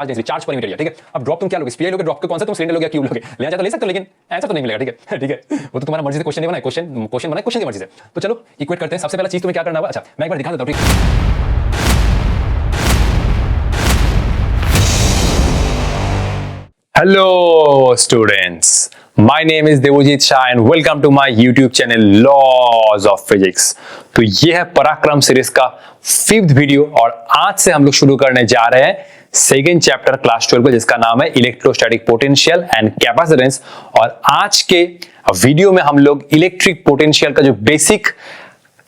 Charge per unit area, ठीक है। अब ड्रॉप तुम क्या लोगे, स्पीयर लोगे, ड्रॉप के कौन सा तुम सिलेंडर लोगे, क्यूब लोगे, लेना चाहते तो ले सकते हो, लेकिन आंसर तो नहीं मिलेगा, ठीक है ठीक है। वो तो तुम्हारा मर्जी से क्वेश्चन नहीं बनाए, क्वेश्चन बनाए क्वेश्चन की मर्जी से। तो चलो इक्वेट करते हैं। सबसे पहला चीज तुम्हें क्या करना होगा, अच्छा मैं एक बार दिखा देता हूं, ठीक है। Hello students, my name is Devojit Shah and welcome to my YouTube channel Laws of Physics। तो ये है पराक्रम सीरीज का 5th वीडियो और आज से हम लोग शुरू करने जा रहे हैं सेकेंड चैप्टर क्लास 12 का, जिसका नाम है इलेक्ट्रोस्टैटिक पोटेंशियल एंड कैपेसिटेंस। और आज के वीडियो में हम लोग इलेक्ट्रिक पोटेंशियल का जो बेसिक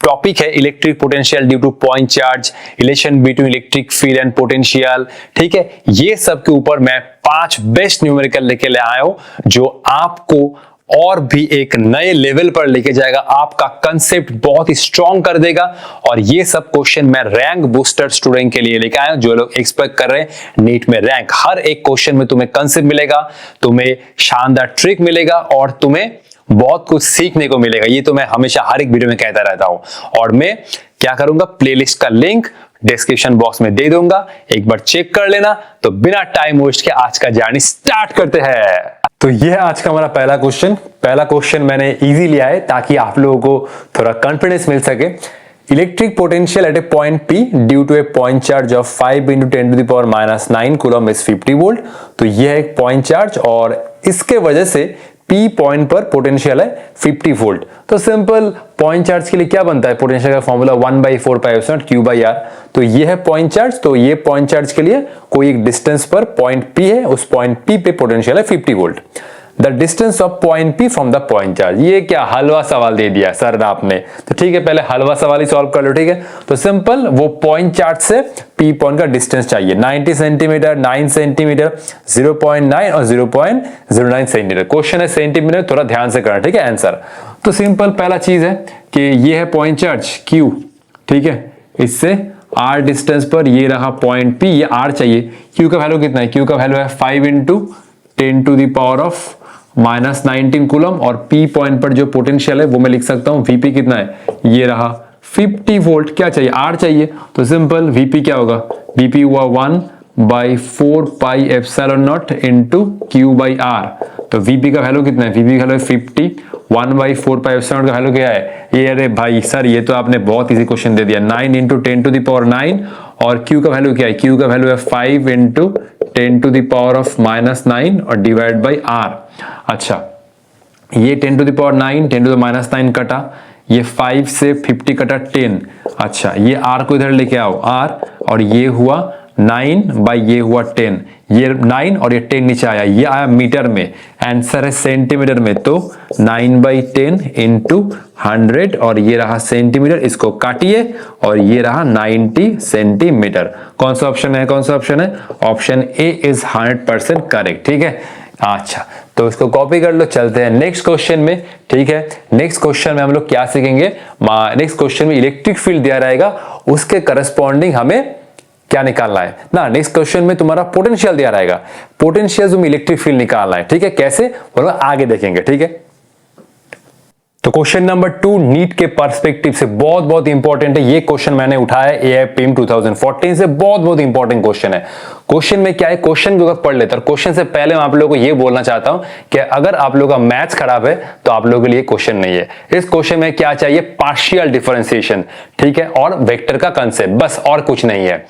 टॉपिक है, electric potential due two point charge, relation between electric field and potential, ठीक है, ये सब के ऊपर मैं 5 बेस्ट न्यूमेरिकल लेके ले आया हूं जो आपको और भी एक नए लेवल पर लेके जाएगा, आपका कंसेप्ट बहुत ही स्ट्रॉन्ग कर देगा। और ये सब क्वेश्चन मैं रैंक बूस्टर स्टूडेंट के लिए लेके आया हूं, जो लोग एक्सपेक्ट कर रहे हैं नीट में रैंक। हर एक क्वेश्चन में तुम्हें कंसेप्ट मिलेगा, तुम्हें शानदार ट्रिक मिलेगा और तुम्हें बहुत कुछ सीखने को मिलेगा। ये तो मैं हमेशा हर एक वीडियो में कहता रहता हूं। और मैं क्या करूंगा, प्लेलिस्ट का लिंक डिस्क्रिप्शन बॉक्स में दे दूंगा, एक बार चेक कर लेना। तो बिना टाइम वेस्ट के आज का जर्नी स्टार्ट करते हैं। तो ये है आज का हमारा पहला क्वेश्चन। पहला क्वेश्चन मैंने इजी लिया है ताकि आप लोगों को थोड़ा कॉन्फिडेंस मिल सके। Electric potential at a point P due to a point charge of 5 × 10⁻⁹ coulomb is 50 volt. तो ये है एक पॉइंट चार्ज और इसके वजह से P पॉइंट पर पोटेंशियल है 50 वोल्ट। तो सिंपल पॉइंट चार्ज के लिए क्या बनता है, पोटेंशियल का फॉर्मूला 1/4πε Q/R। तो ये है पॉइंट चार्ज। तो ये पॉइंट चार्ज के लिए कोई एक डिस्टेंस पर पॉइंट P है, उस पॉइंट P पे पोटेंशियल है 50 volt. The distance of point P from the point charge. ये क्या हलवा सवाल दे दिया सर ने आपने, तो ठीक है पहले हलवा सवाल ही सॉल्व कर लो, ठीक है। तो सिंपल वो पॉइंट चार्ज से P पॉइंट का डिस्टेंस चाहिए, 90 सेंटीमीटर, 9 सेंटीमीटर, 0.9 और 0.09 सेंटीमीटर। क्वेश्चन है सेंटीमीटर, थोड़ा ध्यान से करना, ठीक है आंसर। तो सिंपल पहला चीज है कि ये है पॉइंट चार्ज Q, ठीक है, इससे R डिस्टेंस पर ये रहा पॉइंट P, ये R चाहिए। Q का वैल्यू कितना है, Q का वैल्यू है 5 × 10⁻⁻19 कूलम और P पॉइंट पर जो पोटेंशियल है वो मैं लिख सकता हूं, Vp कितना है, ये रहा 50 वोल्ट। क्या चाहिए, R चाहिए। तो सिंपल Vp क्या होगा, Vp हुआ 1/4πε0 × Q/R। तो Vp का वैल्यू कितना है, Vp का वैल्यू 50, 1/4πε0 का वैल्यू क्या है, ये अरे भाई सर ये तो आपने बहुत इजी क्वेश्चन दे दिया, 9 × 10⁻9 और Q का वैल्यू क्या है, Q का वैल्यू है 5 × 10⁻⁻9 और डिवाइड बाई R। अच्छा ये 10⁻9 10⁻9 कटा, ये 5 से 50 कटा 10। अच्छा ये R को इधर लेके आओ R, और ये हुआ 9 ये हुआ 10, ये 9 और ये 10 नीचे आया, ये आया मीटर में, आंसर है सेंटीमीटर में। तो 9/10 × 100 और ये रहा सेंटीमीटर, इसको काटिए और ये रहा 90 सेंटीमीटर। कौन सा ऑप्शन है, कौन सा ऑप्शन है, ऑप्शन ए इज 100% करेक्ट, ठीक है। अच्छा तो इसको कॉपी कर लो, चलते हैं नेक्स्ट क्वेश्चन में, ठीक है। नेक्स्ट क्वेश्चन में हम लोग क्या सीखेंगे, नेक्स्ट क्वेश्चन में इलेक्ट्रिक फील्ड दिया रहेगा, उसके करस्पॉन्डिंग हमें क्या निकालना है ना। नेक्स्ट क्वेश्चन में तुम्हारा पोटेंशियल दिया रहेगा, पोटेंशियल तुम इलेक्ट्रिक फील्ड निकालना है, ठीक है। कैसे बोलो आगे देखेंगे, ठीक है। तो क्वेश्चन नंबर 2 नीट के पर्सपेक्टिव से बहुत बहुत इंपॉर्टेंट है। ये क्वेश्चन मैंने उठाया AIPM 2014 से, बहुत बहुत इंपॉर्टेंट क्वेश्चन है। क्वेश्चन में क्या है, क्वेश्चन को पढ़ लेते हैं। क्वेश्चन से पहले मैं आप लोगों को ये बोलना चाहता हूं कि अगर आप लोगों का मैथ्स खराब है तो आप लोगों के लिए क्वेश्चन नहीं है। इस क्वेश्चन में क्या चाहिए, पार्शियल डिफरेंशिएशन, ठीक है, और वेक्टर का कंसेप्ट, बस और कुछ नहीं है।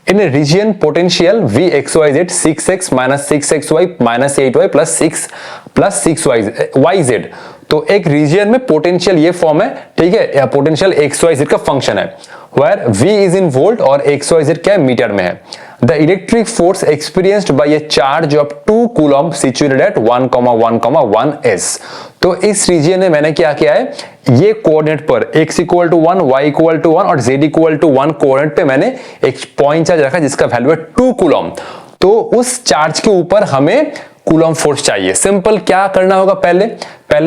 In a region potential Vxyz 6x - 6xy - 8y + 6yz। तो एक रीजन में पोटेंशियल ये फॉर्म है, ठीक है, या पोटेंशियल xyz का फंक्शन है, where V is in volt और xyz क्या है, मीटर में है। The electric force experienced bye A charge of 2 coulomb situated at 1,1,1 s। तो इस रीजन में मैंने क्या किया है, ये कोऑर्डिनेट पर x = 1, y = 1 और z = 1 कोऑर्डिनेट पे मैंने एक पॉइंट चार्ज रखा जिसका वैल्यू है 2 कूलम। तो उस चार्ज के ऊपर हमें कूलम फोर्स चाहिए। सिंपल क्या करना होगा, पहले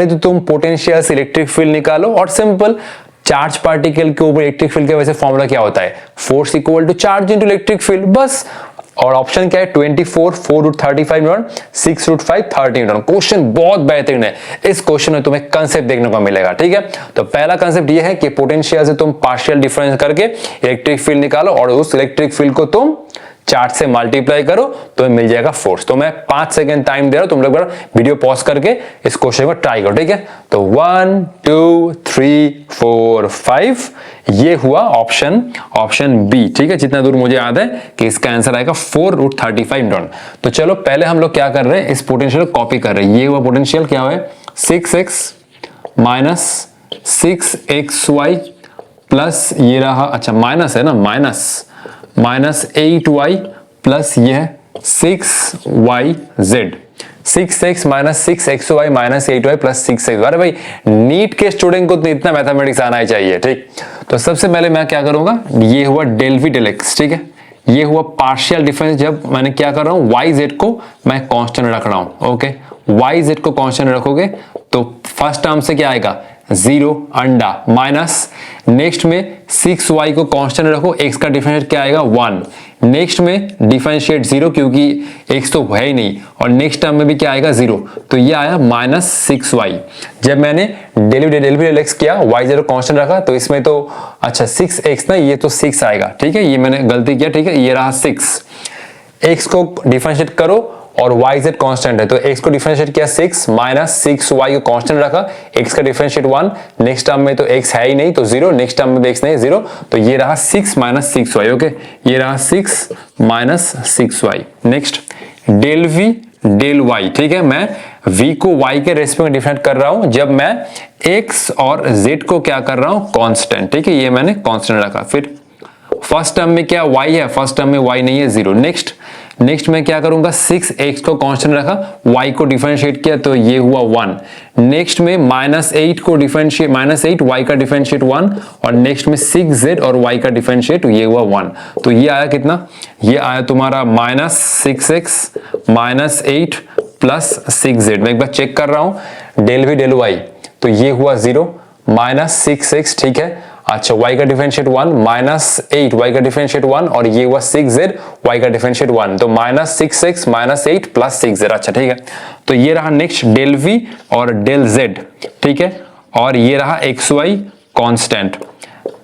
तो तुम पोटेंशियल से इलेक्ट्रिक फील्ड निकालो, और सिंपल चार्ज पार्टिकल के ऊपर इलेक्ट्रिक फील्ड के वजह से फॉर्मूला क्या होता है, फोर्स = चार्ज × इलेक्ट्रिक फील्ड, बस। और ऑप्शन क्या है, 24 4√35 न्यूटन 6√5 30 न्यूटन। क्वेश्चन बहुत बेहतरीन है, इस क्वेश्चन में तुम्हें कंसेप्ट देखने को मिलेगा, ठीक है। तो पहला कंसेप्ट ये है कि पोटेंशियल से तुम पार्शियल डिफरेंस करके इलेक्ट्रिक फील्ड निकालो और उस इलेक्ट्रिक फील्ड को तुम चार्ज से मल्टीप्लाई करो तो मिल जाएगा फोर्स। तो मैं 5 सेकेंड टाइम दे रहा हूं, तुम लोग वीडियो पॉज करके इस क्वेश्चन को ट्राई करो, ठीक है। तो 1 2 3 4 5 ये हुआ ऑप्शन बी, ठीक है। जितना दूर मुझे याद है कि इसका आंसर आएगा 4√35 न्यूटन। तो चलो पहले हम लोग क्या कर रहे हैं, इस पोटेंशियल को कॉपी कर रहे हैं। ये हुआ पोटेंशियल, क्या हुआ 6x माइनस 6xy प्लस ये रहा, अच्छा माइनस है ना, माइनस 8y प्लस ये 6yz, 6x minus 6xy minus 8y plus 6x। अरे भाई नीट के स्टूडेंट को तो इतना मैथमेटिक्स आना ही चाहिए, ठीक। तो सबसे पहले मैं क्या करूंगा, ये हुआ डेल वी डेल एक्स, ठीक है। ये हुआ पार्शियल डिफरेंस, जब मैंने क्या कर रहा हूं, वाई जेड को मैं कांस्टेंट रख रहा हूं, ओके। वाई जेड को कांस्टेंट रखोगे तो फर्स्ट टर्म से क्या आएगा 0 अंडा माइनस, नेक्स्ट में 6y को कांस्टेंट रखो, x का डिफरेंशिएट क्या आएगा 1, नेक्स्ट में डिफरेंशिएट 0 क्योंकि x तो है ही नहीं, और नेक्स्ट टर्म में भी क्या आएगा 0, तो ये आया माइनस 6y। जब मैंने डेल एक्स किया, y 0 कांस्टेंट रखा, तो इसमें तो अच्छा 6x ना, ये तो 6 आएगा, ठीक है। ये मैंने गलती किया, ठीक है। ये रहा 6, x को डिफरेंशिएट करो और yz कांस्टेंट है, तो x को डिफरेंशिएट किया 6 माइनस 6y को कांस्टेंट रखा, x का डिफरेंशिएट 1, नेक्स्ट टर्म में तो x है ही नहीं तो 0, नेक्स्ट टर्म में भी x नहीं 0, तो ये रहा 6 माइनस 6y, ओके। ये रहा 6 minus 6y। Next del v del y, ठीक है। मैं v को y के रेस्पेक्ट में डिफरेंट कर रहा हूं जब मैं x और z को क्या कर रहा हूं कांस्टेंट, ठीक है। ये मैंने कांस्टेंट रखा। फिर फर्स्ट टर्म में क्या y है, फर्स्ट टर्म में y नहीं है 0। नेक्स्ट मैं क्या करूंगा, 6x को कांस्टेंट रखा, y को डिफरेंशिएट किया तो ये हुआ 1, नेक्स्ट में माइनस 8 को डिफरेंशिएट, माइनस 8 y का डिफरेंशिएट 1, और नेक्स्ट में 6z और y का डिफरेंशिएट ये हुआ 1। तो ये आया कितना, ये आया तुम्हारा minus 6x minus 8 plus 6z। मैं एक बार चेक कर रहा हूं, डेल वी डेल y, तो ये हुआ 0 माइनस 6x, ठीक है। अच्छा y का डिफरेंशिएट 1 माइनस 8 y का डिफरेंशिएट 1, और ये हुआ 6z y का डिफरेंशिएट 1, तो minus 6x minus 8 plus 6z। अच्छा ठीक है, तो ये रहा नेक्स्ट डेल v और डेल z, ठीक है। और ये रहा xy कांस्टेंट।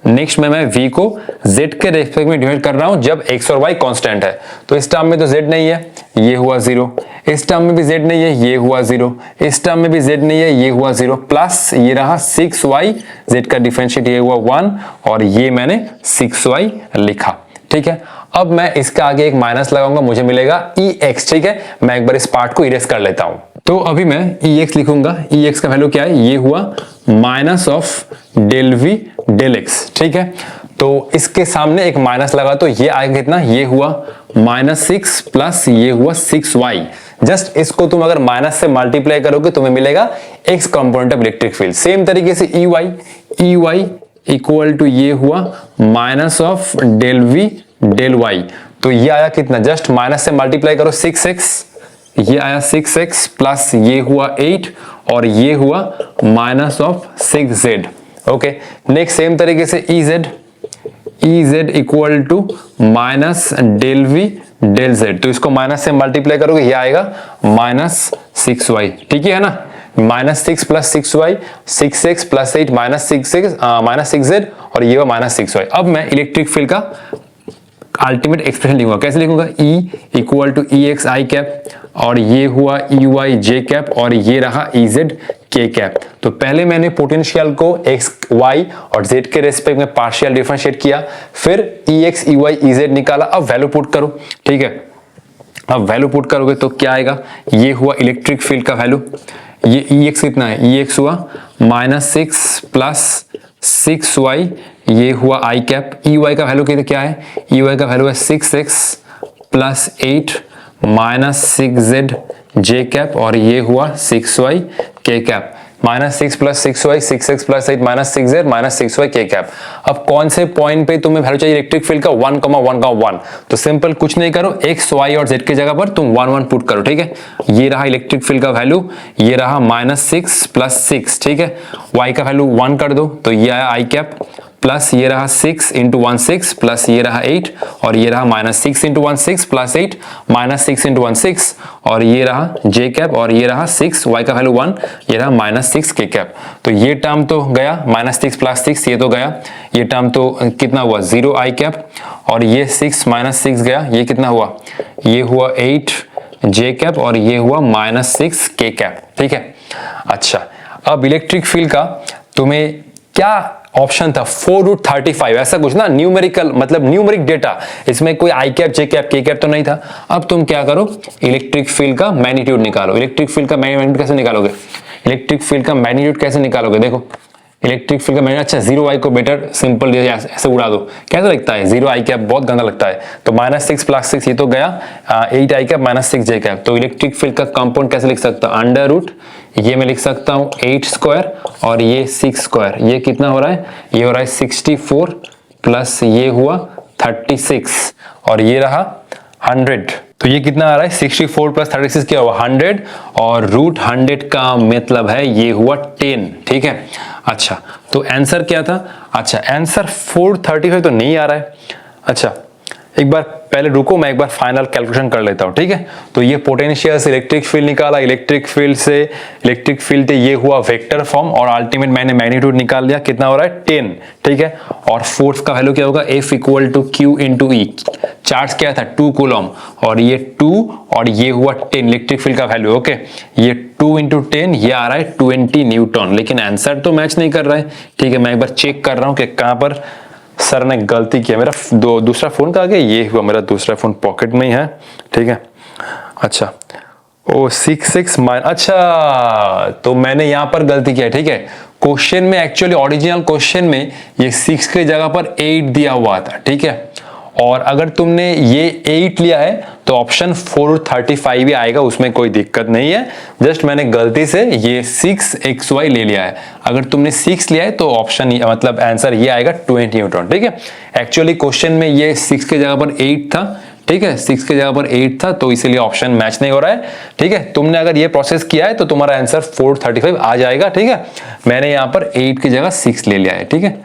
नेक्स्ट में मैं v को z के रेस्पेक्ट में डिवाइड कर रहा हूं जब x और y कांस्टेंट है, तो इस टर्म में तो z नहीं है, ये हुआ 0, इस टर्म में भी z नहीं है, ये हुआ 0, इस टर्म में भी z नहीं है, ये हुआ 0, प्लस ये रहा 6y, z का डिफरेंशिएट ये हुआ 1, और ये मैंने 6y लिखा, ठीक है। अब मैं इसका आगे एक माइनस लगाऊंगा, मुझे मिलेगा ex, ठीक है। मैं एक बार इस पार्ट को इरेज कर लेता हूं, तो अभी मैं ex लिखूंगा। ex का वैल्यू क्या है, ये हुआ minus of del v del x, ठीक है। तो इसके सामने एक माइनस लगा तो ये आएगा कितना, ये हुआ माइनस 6 प्लस ये हुआ 6y। जस्ट इसको तुम अगर माइनस से मल्टीप्लाई करोगे तुम्हें मिलेगा x component of electric field. Same तरीके से ey इक्वल टू ये हुआ minus of del v del y, तो ये आया कितना, जस्ट माइनस से मल्टीप्लाई करो 6x, ये आया 6x प्लस ये हुआ 8, और ये हुआ minus of 6z, okay. Next same तरीके से ez equal to minus del v del z, तो इसको माइनस से मल्टीप्लाई करोगे ये आएगा माइनस 6y, ठीक है ना। Minus 6 plus 6y, 6x plus 8 minus 6z, और ये हुआ माइनस 6y। अब मैं इलेक्ट्रिक फील्ड का अल्टीमेट एक्सप्रेशन लिखूंगा, कैसे लिखूंगा, E equal to ex i cap, और ये हुआ ey j कैप, और ये रहा ez k कैप। तो पहले मैंने पोटेंशियल को x y और z के रेस्पेक्ट में पार्शियल डिफरेंशिएट किया, फिर ex ey ez निकाला। अब वैल्यू पुट करो, ठीक है। अब वैल्यू पुट करोगे तो क्या आएगा, ये हुआ इलेक्ट्रिक फील्ड का वैल्यू, ये ex कितना है, ex हुआ माइनस 6 प्लस 6y, ये हुआ i कैप। ey का वैल्यू क्या है, ey का वैल्यू है 6x plus 8 minus 6z j cap, और ये हुआ 6y k cap. Minus 6 plus 6y, 6x plus 8 minus 6z minus 6y k cap. अब कौन से पॉइंट पे तुम्हें वैल्यू चाहिए इलेक्ट्रिक फील्ड का, 1,1,1, तो सिंपल कुछ नहीं करो, x y और z की जगह पर तुम 1 1 पुट करो, ठीक है। ये रहा इलेक्ट्रिक फील्ड का वैल्यू, ये रहा माइनस 6 प्लस 6, ठीक है। y का वैल्यू 1 कर दो तो ये आया i कैप, प्लस ये रहा 6 इंटू 1 6 प्लस ये रहा 8 और ये रहा minus 6 into 1 6 plus 8 minus 6 into 1 6 और ये रहा जे कैप और ये रहा 6 y का वैल्यू 1 ये रहा माइनस 6 के कैप। तो ये टर्म तो गया माइनस 6 प्लस 6 ये तो गया, ये टर्म तो कितना हुआ 0 i कैप और ये 6 माइनस 6 गया, ये कितना हुआ, ये हुआ 8 जे कैप और ये हुआ माइनस 6 के कैप। ठीक है, अच्छा अब इलेक्ट्रिक फील्ड का तुम्हें क्या ऑप्शन था 4√35 ऐसा कुछ ना, न्यूमेरिकल मतलब न्यूमेरिक डेटा, इसमें कोई आई कैप जे कैप के कैप तो नहीं था। अब तुम क्या करो, इलेक्ट्रिक फील्ड का मैग्नीट्यूड निकालो। इलेक्ट्रिक फील्ड का मैग्नीट्यूड कैसे निकालोगे, इलेक्ट्रिक फील्ड का मैग्नीट्यूड कैसे निकालोगे, देखो इलेक्ट्रिक फील्ड का मैग्नीट्यूड, अच्छा 0 i को बेटर सिंपल ऐसे उड़ा दो, कैसा लगता है 0 i कैप, बहुत गंदा लगता है। तो माइनस 6 प्लस 6 ये तो गया 8 i cap minus 6 J cap. तो इलेक्ट्रिक फील्ड का कंपाउंड कैसे लिख सकता हूं, अंडर रूट ये मैं लिख सकता हूं 8 स्क्वायर और ये 6 स्क्वायर, ये कितना हो रहा है, ये हो रहा है 64 प्लस ये हुआ 36 और ये रहा 100। तो ये कितना आ रहा है 64 प्लस 36 क्या हुआ 100 और रूट 100 का मतलब है ये हुआ 10। ठीक है, अच्छा तो आंसर क्या था, अच्छा आंसर 435 तो नहीं आ रहा है। अच्छा एक बार पहले रुको, मैं एक बार फाइनल कैलकुलेशन कर लेता हूं। ठीक है, तो ये पोटेंशियल से इलेक्ट्रिक फील्ड निकाला, इलेक्ट्रिक फील्ड से ये हुआ वेक्टर फॉर्म और अल्टीमेट मैंने मैग्नीट्यूड निकाल लिया, कितना हो रहा है 10। ठीक है, और फोर्स का वैल्यू क्या होगा F equal to Q into E, charge क्या था 2 कूलम और ये 2 और ये हुआ 10 इलेक्ट्रिक फील्ड का वैल्यू। ओके, ये 2 इंटू 10 ये आ रहा है 20 न्यूटन, लेकिन आंसर तो मैच नहीं कर रहा है। ठीक है, मैं एक बार चेक कर रहा हूं कि कहां पर सर ने गलती किया। मेरा दूसरा फोन का आगे ये हुआ, मेरा दूसरा फोन पॉकेट में ही है। ठीक है, अच्छा ओ 6 माइनस, अच्छा तो मैंने यहां पर गलती किया। ठीक है, क्वेश्चन में एक्चुअली ओरिजिनल क्वेश्चन में ये 6 की जगह पर 8 दिया हुआ था। ठीक है, और अगर तुमने ये 8 लिया है तो ऑप्शन 435 भी आएगा, उसमें कोई दिक्कत नहीं है। जस्ट मैंने गलती से ये 6xy ले लिया है। अगर तुमने 6 लिया है तो ऑप्शन मतलब आंसर ये आएगा 20 न्यूटन। ठीक है, एक्चुअली क्वेश्चन में ये 6 की जगह पर 8 था। ठीक है, 6 की जगह पर 8 था तो इसीलिए ऑप्शन मैच नहीं हो रहा है। ठीक है, तुमने अगर ये प्रोसेस किया है तो तुम्हारा आंसर 435 आ जाएगा। ठीक है, मैंने यहाँ पर 8 की जगह 6 ले लिया है। ठीक है,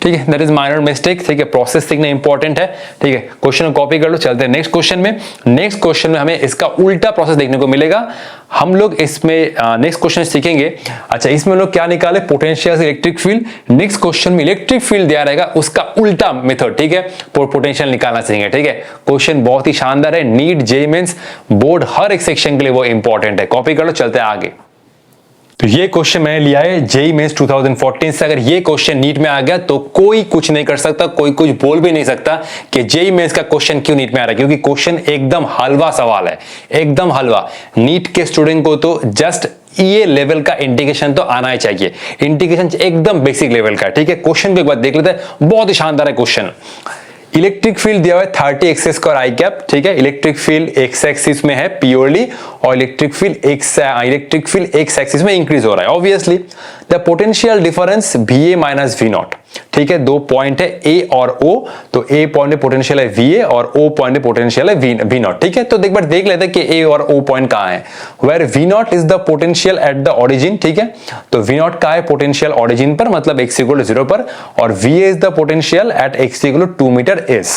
ठीक है, दैट इज माइनर मिस्टेक। ठीक है, प्रोसेस सीखना इंपॉर्टेंट है। ठीक है, क्वेश्चन को कॉपी कर लो, चलते हैं नेक्स्ट क्वेश्चन में। नेक्स्ट क्वेश्चन में हमें इसका उल्टा प्रोसेस देखने को मिलेगा। हम लोग इसमें नेक्स्ट क्वेश्चन सीखेंगे। अच्छा, इसमें लोग क्या निकाले, पोटेंशियल से इलेक्ट्रिक फील्ड। नेक्स्ट क्वेश्चन में इलेक्ट्रिक फील्ड दिया रहेगा, उसका उल्टा मेथड। ठीक है, पोटेंशियल निकालना सीखेंगे। ठीक है, क्वेश्चन बहुत ही शानदार है, नीट जेईई मेंस बोर्ड हर एक सेक्शन के लिए वो इंपॉर्टेंट है। कॉपी कर लो, चलते हैं आगे। तो ये क्वेश्चन मैंने लिया है जेईई मेंस 2014 से। अगर ये क्वेश्चन नीट में आ गया तो कोई कुछ नहीं कर सकता, कोई कुछ बोल भी नहीं सकता कि जेईई मेंस का क्वेश्चन क्यों नीट में आ रहा है, क्योंकि क्वेश्चन एकदम हलवा सवाल है, एकदम हलवा। नीट के स्टूडेंट को तो जस्ट ये लेवल का इंटीग्रेशन तो आना ही चाहिए, इंटीग्रेशन एकदम बेसिक लेवल का। ठीक है, क्वेश्चन को एक बार देख लेते हैं, बहुत ही शानदार है क्वेश्चन। इलेक्ट्रिक फील्ड दिया हुआ है 30x स्क्वायर आई कैप। ठीक है, इलेक्ट्रिक फील्ड एक्स एक्सिस में है प्योरली और इलेक्ट्रिक फील्ड एक्स एक्सिस में इंक्रीज हो रहा है obviously. The potential difference VA minus V0। ठीक है, दो पॉइंट है A और O, तो A पॉइंट में पोटेंशियल है VA और O पॉइंट में पोटेंशियल है V0। ठीक है, तो एक बार देख लेते हैं कि A और O पॉइंट कहां है। Where V0 is the potential at the origin. ठीक है, तो V0 का है पोटेंशियल ओरिजिन पर, मतलब x इक्वल टू 0 पर, और VA is the potential at x equal to 2 metre is.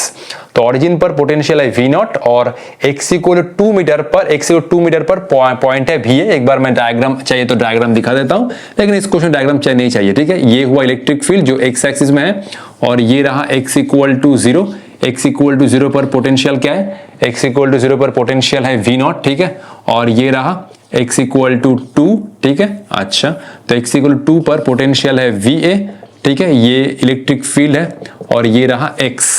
तो ओरिजिन पर पोटेंशियल है V0 और x इक्वल टू 2 मीटर पर पॉइंट है VA। एक बार मैं डायग्राम चाहिए तो डायग्राम दिखा देता हूं, लेकिन इस क्वेश्चन डायग्राम चाहिए नहीं चाहिए। ठीक है, ये हुआ इलेक्ट्रिक फील्ड जो x एक्सिस में है और ये रहा x equal to 0। x equal to 0 पर पोटेंशियल क्या है, x इक्वल टू 0 पर पोटेंशियल है V0। ठीक है, और ये रहा x इक्वल टू 2। ठीक है, अच्छा तो x इक्वल टू 2 पर पोटेंशियल है VA। ठीक है, ये इलेक्ट्रिक फील्ड है और ये रहा x।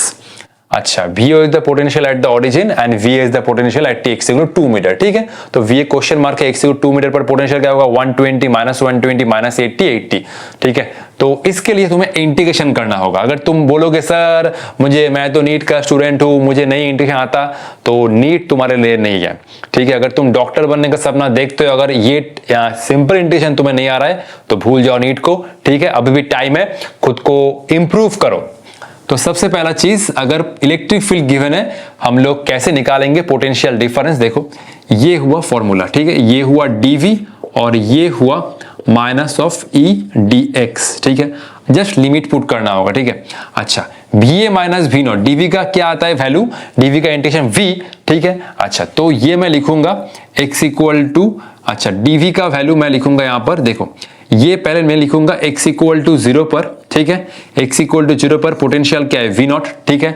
अच्छा, VO is the potential at the origin and VA is the potential at x equal to 2 metre. ठीक है, तो VA क्वेश्चन मार्क है, x इक्वल टू 2 मीटर पर पोटेंशियल क्या होगा 120 माइनस 120 माइनस 80। ठीक है, तो इसके लिए तुम्हें इंटीग्रेशन करना होगा। अगर तुम बोलोगे सर मैं तो नीट का स्टूडेंट हूं, मुझे नहीं इंटीग्रेशन आता, तो नीट तुम्हारे लिए नहीं है। ठीक है, अगर तुम डॉक्टर बनने का सपना देखते हो, अगर ये सिंपल इंटीग्रेशन तुम्हें नहीं आ रहा है तो भूल जाओ नीट को। ठीक है, अभी भी टाइम है, खुद को इंप्रूव करो। तो सबसे पहला चीज, अगर इलेक्ट्रिक फील्ड गिवन है, हम लोग कैसे निकालेंगे पोटेंशियल डिफरेंस। देखो ये हुआ फॉर्मूला। ठीक है, ये हुआ dV और ये हुआ minus of E D x, ठीक है, जस्ट लिमिट पुट करना होगा, ठीक है। अच्छा, V A minus V naught, D V का क्या आता है वैल्यू, डीवी का इंटीग्रेशन वी, ठीक है। अच्छा, तो ये मैं लिखूंगा x इक्वल टू, अच्छा डीवी का वैल्यू मैं लिखूंगा यहां पर, देखो ये पहले मैं लिखूंगा x इक्वल टू 0 पर, ठीक है, x इक्वल टू 0 पर पोटेंशियल क्या है, v नॉट, ठीक है।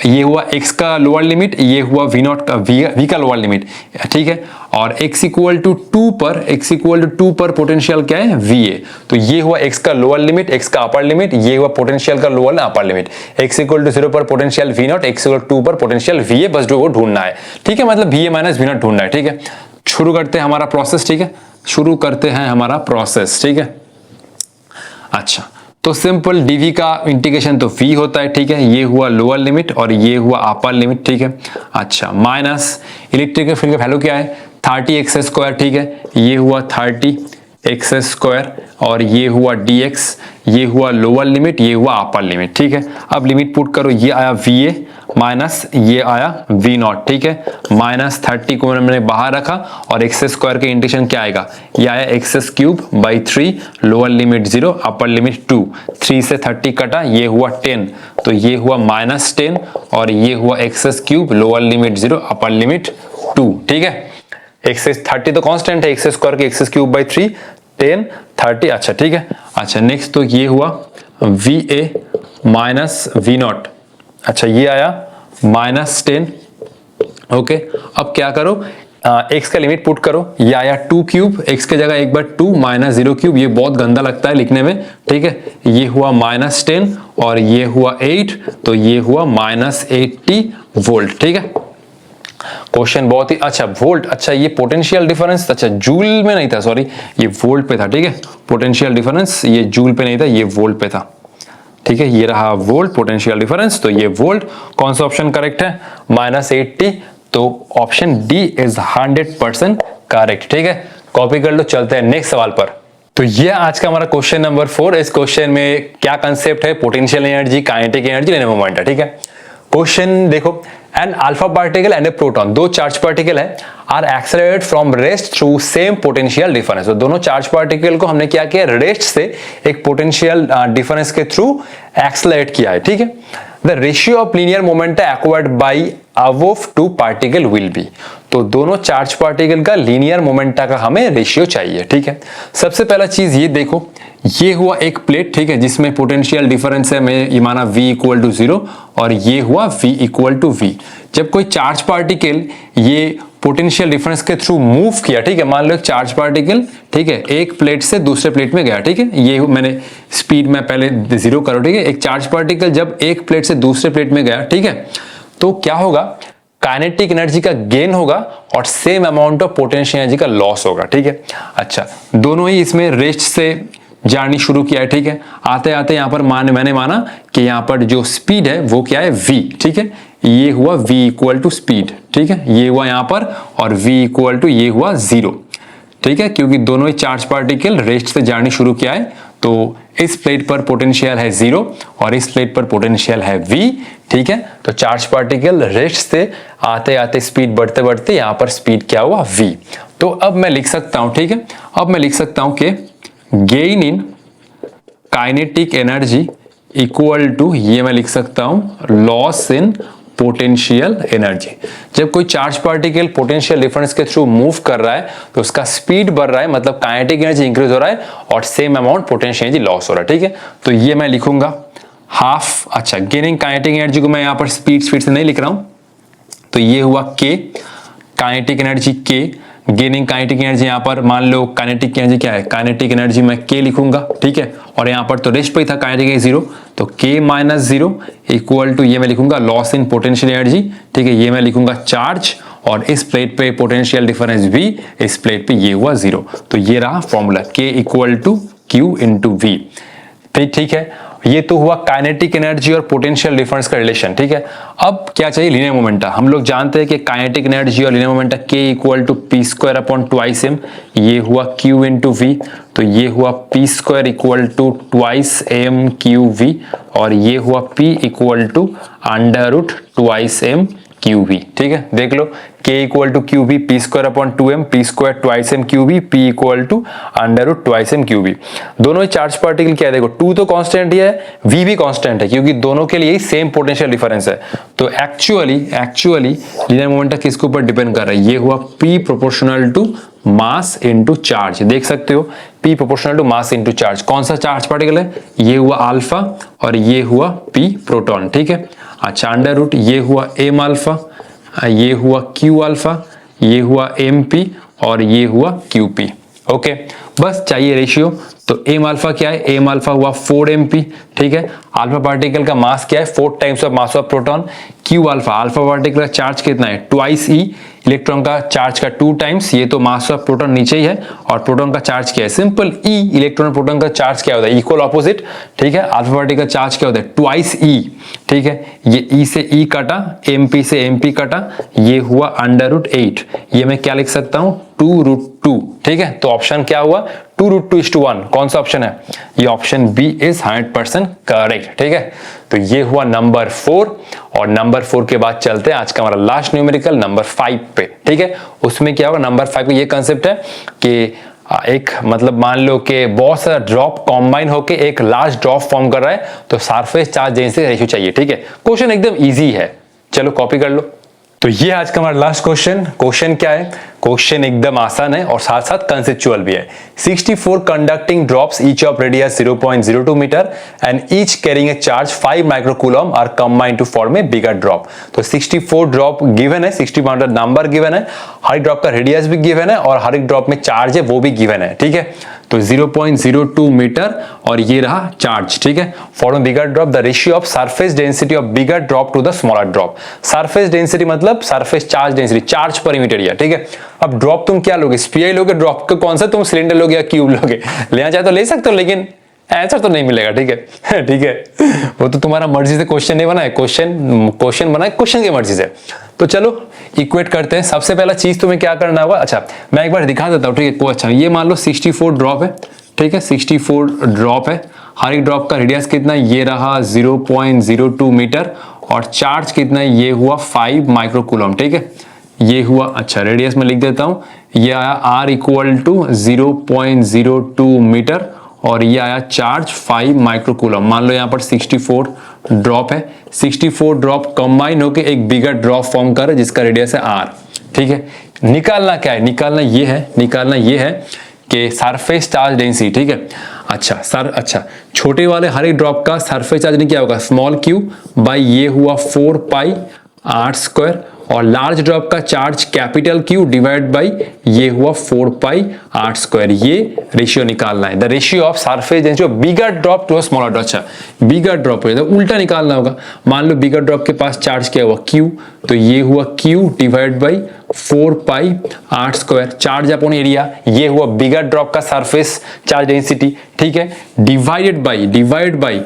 ये हुआ x का लोअर लिमिट, ये हुआ v नॉट का v का लोअर लिमिट, ठीक है। और x इक्वल टू 2 पर पोटेंशियल क्या है, va, तो ये हुआ x का लोअर लिमिट, x का अपर लिमिट, ये हुआ पोटेंशियल का lower upper limit. x equal to 0 पर potential v not, x equal to 2 पर पोटेंशियल va, बस जो ढूंढना है, ठीक है, मतलब va माइनस v नॉट ढूंढना है, ठीक है। शुरू करते हैं हमारा प्रोसेस, ठीक है, शुरू करते हैं हमारा प्रोसेस, ठीक है। अच्छा, तो सिंपल डीवी का इंटीग्रेशन तो v होता है, ठीक है, ये हुआ लोअर लिमिट और ये हुआ अपर लिमिट, ठीक है। अच्छा, माइनस इलेक्ट्रिक फील्ड का वैल्यू क्या है, 30x², ठीक है, ये हुआ 30x² और ये हुआ dx, ये हुआ लोअर लिमिट, ये हुआ अपर लिमिट, ठीक है। अब लिमिट पुट करो, ये आया va माइनस ये आया v नॉट, ठीक है, माइनस 30 को मैंने बाहर रखा और x² के इंटीग्रेशन क्या आएगा, ये आया x³/3, lower limit 0, upper limit 2, 3 से 30 कटा, ये हुआ 10, तो ये हुआ -10 और ये हुआ x³ lower limit 0, upper limit 2, ठीक है। x30 तो कांस्टेंट है, x² के x³/3, 10, 30, अच्छा ठीक है। अच्छा, नेक्स्ट तो ये हुआ va माइनस v नॉट, अच्छा ये आया -10, ओके। अब क्या करो, x का लिमिट पुट करो, ये आया 2³ x के जगह एक बार 2 माइनस 0³, ये बहुत गंदा लगता है लिखने में, ठीक है। ये हुआ -10 और ये हुआ 8, तो ये हुआ -80 वोल्ट, ठीक है। क्वेश्चन बहुत ही अच्छा, वोल्ट, अच्छा ये पोटेंशियल डिफरेंस, अच्छा जूल में नहीं था, सॉरी ये वोल्ट पे था, ठीक है। पोटेंशियल डिफरेंस ये जूल पे नहीं था, ये वोल्ट पे था, ठीक है। ये रहा वोल्ट पोटेंशियल डिफरेंस, तो ये वोल्ट, कौन सा ऑप्शन करेक्ट है, -80, तो ऑप्शन डी इज 100% करेक्ट, ठीक है। कॉपी कर लो, चलते हैं नेक्स्ट सवाल पर। तो ये आज का हमारा क्वेश्चन नंबर 4। इस क्वेश्चन में क्या कंसेप्ट है, potential energy, kinetic energy, linear moment है, ठीक है। क्वेश्चन देखो, an alpha particle and a proton, दो चार्ज पार्टिकल है, are accelerated from rest through same potential difference. तो दोनों चार्ज पार्टिकल को हमने क्या किया, रेस्ट से एक पोटेंशियल डिफरेंस के थ्रू एक्सेलरेट किया है, ठीक है। The ratio of linear momentum acquired by above two particle will be, तो दोनों चार्ज पार्टिकल का लीनियर मोमेंटा का हमें रेशियो चाहिए, ठीक है। सबसे पहला चीज ये देखो, ये हुआ एक प्लेट, ठीक है, जिसमें पोटेंशियल डिफरेंस है, मैं ये माना v इक्वल टू 0 और ये हुआ v इक्वल टू v। जब कोई चार्ज पार्टिकल ये पोटेंशियल डिफरेंस के थ्रू मूव किया, ठीक है, मान लो एक चार्ज पार्टिकल, ठीक है, एक प्लेट से दूसरे प्लेट में गया, ठीक है, ये मैंने स्पीड में पहले 0 करो, ठीक है। एक चार्ज पार्टिकल जब एक प्लेट से दूसरे प्लेट में गया, ठीक है, तो क्या होगा, काइनेटिक एनर्जी का गेन होगा और same amount of potential energy का लॉस होगा, ठीक है। अच्छा, दोनों ही इसमें रेस्ट से जर्नी शुरू किया है, ठीक है। आते आते यहाँ पर मैंने माना कि यहाँ पर जो स्पीड है वो क्या है, v, ठीक है। ये हुआ v इक्वल टू स्पीड, ठीक है, ये हुआ यहाँ पर, और v इक्वल टू ये हुआ 0, ठीक है, क्योंकि दोनों ही चार्ज पार्टिकल रेस्ट से जर्नी शुरू किया है। तो इस प्लेट पर पोटेंशियल है 0 और इस प्लेट पर पोटेंशियल है v, ठीक है। तो चार्ज पार्टिकल रेस्ट से आते आते स्पीड बढ़ते बढ़ते यहाँ पर स्पीड क्या हुआ, v। तो अब मैं लिख सकता हूँ, ठीक है, अब मैं लिख सकता हूँ कि gain in kinetic energy equal to, ये मैं लिख सकता हूं, लॉस इन पोटेंशियल एनर्जी। जब कोई चार्ज पार्टिकल पोटेंशियल डिफरेंस के थ्रू मूव कर रहा है तो उसका स्पीड बढ़ रहा है, मतलब काइनेटिक एनर्जी इंक्रीज हो रहा है और same amount potential energy loss हो रहा है, ठीक है। तो ये मैं लिखूंगा हाफ, अच्छा गेनिंग काइनेटिक एनर्जी को मैं यहां पर स्पीड से नहीं लिख रहा हूं, तो ये हुआ k, kinetic energy k, gaining kinetic energy, यहाँ पर मान लो काइनेटिक एनर्जी क्या है, काइनेटिक एनर्जी मैं k लिखूंगा, ठीक है, और यहाँ पर तो रेस्ट पे ही था काइनेटिक एनर्जी 0, तो k माइनस 0 इक्वल टू ये मैं लिखूंगा लॉस इन पोटेंशियल एनर्जी, ठीक है, ये मैं लिखूंगा चार्ज, और इस प्लेट पे पोटेंशियल डिफरेंस v, इस प्लेट पे ये हुआ 0, तो ये रहा formula k equal to q into v, ठीक है। ये तो हुआ काइनेटिक एनर्जी और पोटेंशियल डिफरेंस का रिलेशन, ठीक है। अब क्या चाहिए, लीनियर मोमेंटा। हम लोग जानते हैं कि काइनेटिक एनर्जी और linear momenta k equal to p² upon 2m, ये हुआ q इंटू v, तो ये हुआ p² equal to 2m qv, और ये हुआ p equal to under root 2m q v. ठीक है, देख लो k equal to q v p square upon 2m, p square twice m q v, p equal to under root twice m q v. दोनों ही charge particle क्या है, देखो 2 तो कांस्टेंट ही है, v भी कांस्टेंट है, क्योंकि दोनों के लिए सेम पोटेंशियल डिफरेंस है। तो एक्चुअली लीनियर मोमेंटम किसके ऊपर डिपेंड कर रहा है, ये हुआ p proportional to mass into charge. देख सकते हो p proportional to mass into charge. कौन सा चार्ज पार्टिकल है, ये हुआ अल्फा और ये हुआ p प्रोटॉन। ठीक है, अच्छा अंडर रूट ये हुआ m अल्फा, ये हुआ q अल्फा, ये हुआ mp और ये हुआ qp। ओके, बस चाहिए रेशियो। तो m अल्फा क्या है, m अल्फा हुआ 4mp। ठीक है, अल्फा पार्टिकल का मास क्या है, 4 times of mass of proton. q alpha, alpha particle का चार्ज कितना है, ट्वाइस e, इलेक्ट्रॉन का चार्ज का 2 टाइम्स, ये तो मास ऑफ प्रोटॉन नीचे ही है, और प्रोटॉन का चार्ज क्या है, सिंपल e, इलेक्ट्रॉन प्रोटॉन का चार्ज क्या होता है, इक्वल ऑपोजिट। ठीक है, अल्फा पार्टिकल का चार्ज क्या होता है, ट्वाइस e। ठीक है, ये e से e कटा, mp से mp कटा, ये हुआ अंडर रूट 8। ये मैं क्या लिख सकता हूं, 2√2। ठीक है, तो ऑप्शन क्या हुआ, 2√2:1। कौन सा ऑप्शन है, ये ऑप्शन बी इज 100% करेक्ट। ठीक है, तो ये हुआ नंबर 4। और नंबर 4 के बाद चलते हैं आज का हमारा लास्ट न्यूमेरिकल नंबर 5 पे। ठीक है, उसमें क्या होगा, नंबर 5 का ये कंसेप्ट है कि एक मतलब मान लो कि बहुत सारा ड्रॉप कॉम्बाइन होके एक लार्ज ड्रॉप फॉर्म कर रहा है, तो सरफेस चार्ज डेंसिटी रेशियो चाहिए। ठीक है, क्वेश्चन एकदम इजी है, चलो कॉपी कर लो। तो ये आज का हमारा लास्ट क्वेश्चन। क्वेश्चन क्या है, क्वेश्चन एकदम आसान है और साथ साथ कंसेप्चुअल भी है। 64 conducting drops each of radius 0.02 metre and each carrying a charge 5 microcoulomb are combined to form a bigger drop. तो 64 ड्रॉप गिवन है, 60 पाउंड नंबर गिवन है, हर एक ड्रॉप का रेडियस भी गिवन है और हर एक ड्रॉप में चार्ज है वो भी गिवन है। ठीक है, तो 0.02 मीटर और ये रहा चार्ज। ठीक है, form bigger drop, the ratio of surface density of bigger drop to the smaller drop. Surface density मतलब surface charge density, charge per metre area. ठीक है, अब ड्रॉप तुम क्या लोगे, स्फीयर लोगे, ड्रॉप का कौन सा, तुम सिलेंडर लोगे या क्यूब लोगे, लेना चाहे तो ले सकते हो, लेकिन आंसर तो नहीं मिलेगा। ठीक है ठीक है, वो तो तुम्हारा मर्जी से क्वेश्चन नहीं बना है, क्वेश्चन बना है क्वेश्चन की मर्जी से। तो चलो इक्वेट करते हैं। सबसे पहला चीज तुम्हें क्या करना होगा, अच्छा मैं एक बार दिखा देता हूँ। ठीक है, अच्छा ये मान लो 64 ड्रॉप है। ठीक है, 64 ड्रॉप है, हर एक ड्रॉप का रेडियस कितना, ये रहा 0.02 मीटर और चार्ज कितना है, ये हुआ 5 माइक्रोकूलम। ठीक है, ये हुआ, अच्छा रेडियस में लिख देता हूं, ये आया r इक्वल टू 0.02 मीटर और ये आया चार्ज 5 माइक्रोकूलम। मान लो यहाँ पर 64 ड्रॉप है, 64 ड्रॉप कंबाइन होकर एक बिगर ड्रॉप फॉर्म कर जिसका रेडियस है r। ठीक है, निकालना क्या है, निकालना ये है कि सरफेस चार्ज डेंसिटी। ठीक है, अच्छा छोटे वाले हर एक ड्रॉप का सरफेस चार्ज क्या होगा, स्मॉल q बाई ये हुआ 4 पाई r स्क्वायर, और लार्ज ड्रॉप का charge capital Q divide by ये हुआ 4 पाई r स्क्वायर। ये रेशियो निकालना है, the ratio of surface density of bigger drop to smaller drop. अच्छा बिगर ड्रॉप है तो उल्टा निकालना होगा। मान लो बिगर ड्रॉप के पास चार्ज क्या हुआ, Q, तो ये हुआ Q divide by 4 pi r square, charge upon area, ये हुआ बिगर ड्रॉप का सरफेस चार्ज डेंसिटी। ठीक है, डिवाइड बाई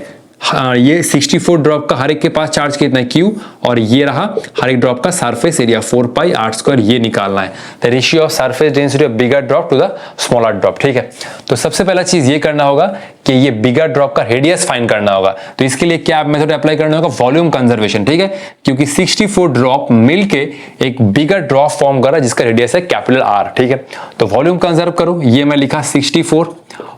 ये 64 ड्रॉप का हर एक के पास चार्ज कितना है, Q, और ये रहा हर एक ड्रॉप का surface area 4 pi r square. ये निकालना है, the ratio of surface density of bigger drop to the smaller drop. ठीक है, तो सबसे पहला चीज ये करना होगा कि ये बिगर ड्रॉप का रेडियस फाइंड करना होगा। तो इसके लिए क्या मेथड अप्लाई करना होगा, वॉल्यूम कंजर्वेशन। ठीक है, क्योंकि 64 ड्रॉप मिलके एक बिगर ड्रॉप फॉर्म कर रहा है जिसका रेडियस है कैपिटल R। ठीक है, तो वॉल्यूम कंजर्व करो, ये मैं लिखा 64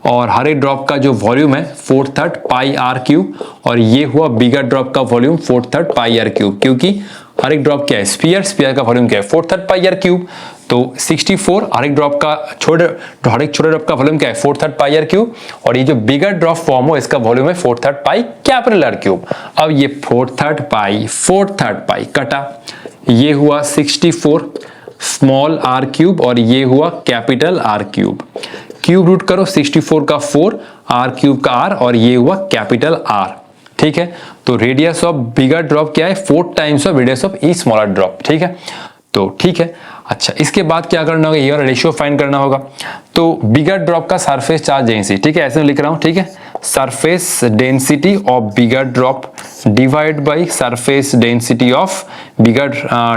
और हर एक ड्रॉप का जो वॉल्यूम है 4/3 पाई r क्यूब, और ये हुआ बिगर ड्रॉप का वॉल्यूम 4/3 पाई r क्यूब, क्योंकि हर एक ड्रॉप क्या है, स्फीयर का वॉल्यूम क्या है 4/3 पाई r क्यूब। तो 64 हर एक ड्रॉप का छोटे ड्रॉप का वॉल्यूम क्या है 4/3 पाई r क्यूब, और ये जो बिगर ड्रॉप फॉर्म हो इसका वॉल्यूम है 4/3 पाई कैपिटल R क्यूब। अब ये 4/3 पाई कटा, ये हुआ 64 स्मॉल r क्यूब और ये हुआ capital R cube. Cube root करो, 64 का 4, r क्यूब का r और ये हुआ कैपिटल R। ठीक है, तो रेडियस ऑफ बिगर ड्रॉप क्या है, 4 times of radius of E smaller drop. ठीक है, तो ठीक है। अच्छा इसके बाद क्या करना होगा, ये और रेशियो फाइंड करना होगा। तो बिगर ड्रॉप का सरफेस चार्ज डेंसिटी, ठीक है ऐसे में लिख रहा हूं। ठीक है, surface density of bigger drop divide by surface density of bigger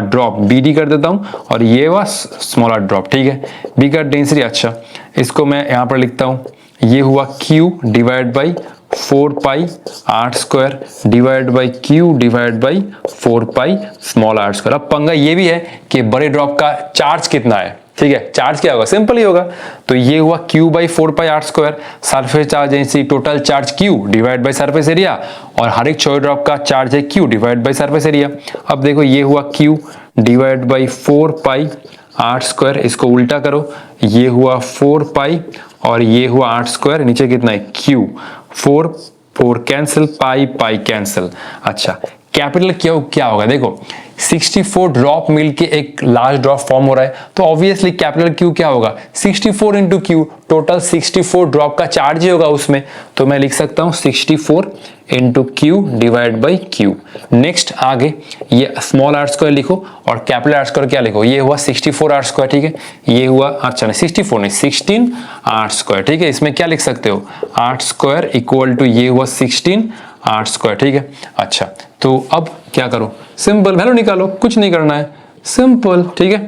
drop, BD कर देता हूं, और ये हुआ स्मॉलर ड्रॉप। ठीक है, बिगर डेंसिटी, अच्छा इसको मैं यहां पर लिखता हूं, ये हुआ Q divide by 4 pi r square divide by q divide by 4 pi small r square. अब पंगा ये भी है कि बड़े ड्रॉप का चार्ज कितना है, ठीक है, चार्ज क्या होगा, सिंपल ही होगा। तो ये हुआ q by 4 pi r square, surface charge एनसी total charge q divide by surface area, और हर एक छोटे ड्रॉप का चार्ज है q divide by surface area. अब देखो ये हुआ q divide by 4 pi r square, इसको उल्टा करो, ये हुआ 4 पाई और ये हुआ आर स्क्वायर, नीचे कितना है क्यू, 4 4 कैंसिल, पाई पाई कैंसिल। अच्छा कैपिटल क्यू क्या होगा, देखो 64 ड्रॉप मिल के एक लार्ज ड्रॉप फॉर्म हो रहा है, तो ऑब्वियसली कैपिटल क्यू क्या होगा, 64 इंटू क्यू, टोटल 64 ड्रॉप का चार्ज ही होगा उसमें। तो मैं लिख सकता हूं 64 into Q divide by Q. Next आगे ये स्मॉल आर स्क्वायर लिखो और कैपिटल आर स्क्वायर क्या लिखो, ये हुआ 64 आर स्क्वायर, ठीक है, ये हुआ, अच्छा नहीं 64 नहीं 16 आर स्क्वायर, ठीक है। इसमें क्या लिख सकते हो, आर स्क्वायर इक्वल टू ये हुआ 16 आर स्क्वायर, ठीक है। अच्छा तो अब क्या करो, सिंपल वैल्यू निकालो, कुछ नहीं करना है, सिंपल, ठीक है।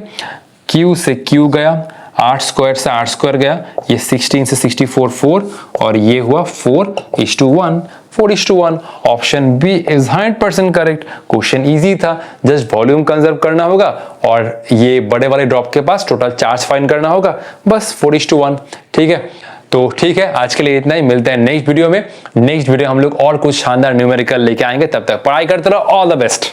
क्यू से क्यू गया, आर स्क्वायर से आर स्क्वायर गया, ये 16 से 64 4 और ये हुआ 4:1, 4:1। Option B is 100% correct. Question easy था, जस्ट वॉल्यूम कंजर्व करना होगा और ये बड़े वाले ड्रॉप के पास टोटल चार्ज फाइंड करना होगा, बस 4:1, ठीक है। तो ठीक है, आज के लिए इतना ही, मिलते हैं नेक्स्ट वीडियो में। नेक्स्ट वीडियो हम लोग और कुछ शानदार न्यूमेरिकल लेके आएंगे, तब तक पढ़ाई करते रहो, ऑल द बेस्ट।